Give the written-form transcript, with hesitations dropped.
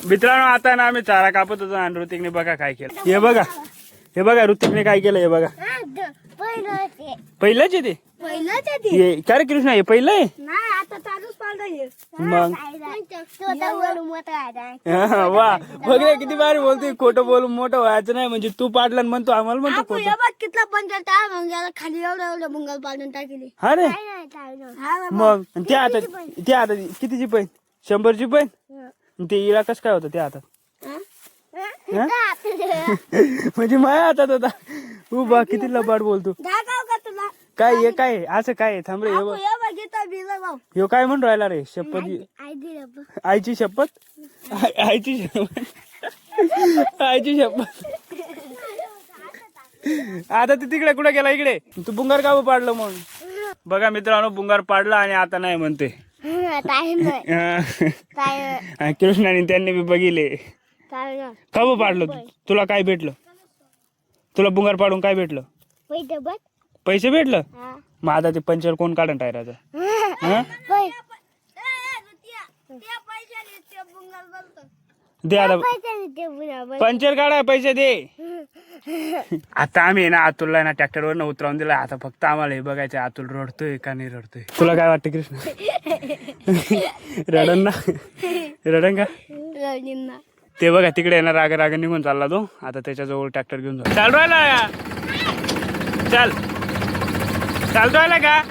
मित्रांनो आता ना आम्ही चारा कापत होतो आणि ऋतिकने बघा काय केलं. हे बघा ऋतिकने काय केलं. हे बघा पहिलंच आहे ते. काय रे कृष्णा हे पहिलं आहे मग. वा बघ रे किती भारी बोलतोय. खोटं बोलून मोठं व्हायचं नाही. म्हणजे तू पाडलं म्हणतो आम्हाला म्हणतो खोटं. कितला पंचायत खाली एवढं मुंगल पाडून टाकली. हा रे मग ते आता कितीची पैन 100ची पैन ते इरा कस काय होतं ते आता म्हणजे माझ्या हातात होता. बा किती लबाड बोलतो. काय हे काय असं काय थांब रे. ह्यो काय म्हणून राहिला रे. शपथ आईची शपथ आईची शपथ. आता ते तिकडे कुठे गेला. इकडे तू बुंगार का पाडलं म्हणून. बघा मित्रांनो बुंगार पाडला आणि आता नाही म्हणते. कृष्णाने त्यांनी बी बघिले. का पाडलं तुला काय भेटलं. तुला बुंगार पाडून काय भेटलं. पैसे भेटलं. मग आता ते पंचर कोण काढून टायराचं. दे आता पंचर काढाय पैसे दे. आता आम्ही ना अतुलला ना ट्रॅक्टरवर न उतरावून दिला. आता फक्त आम्हाला हे बघायचं अतुल रडतोय का नाही रडतोय. तुला काय वाटतं कृष्ण. रडन का ते बघा तिकडे येणार राग निघून चालला तो. आता त्याच्याजवळ ट्रॅक्टर घेऊन जाऊ. चालू राहिला का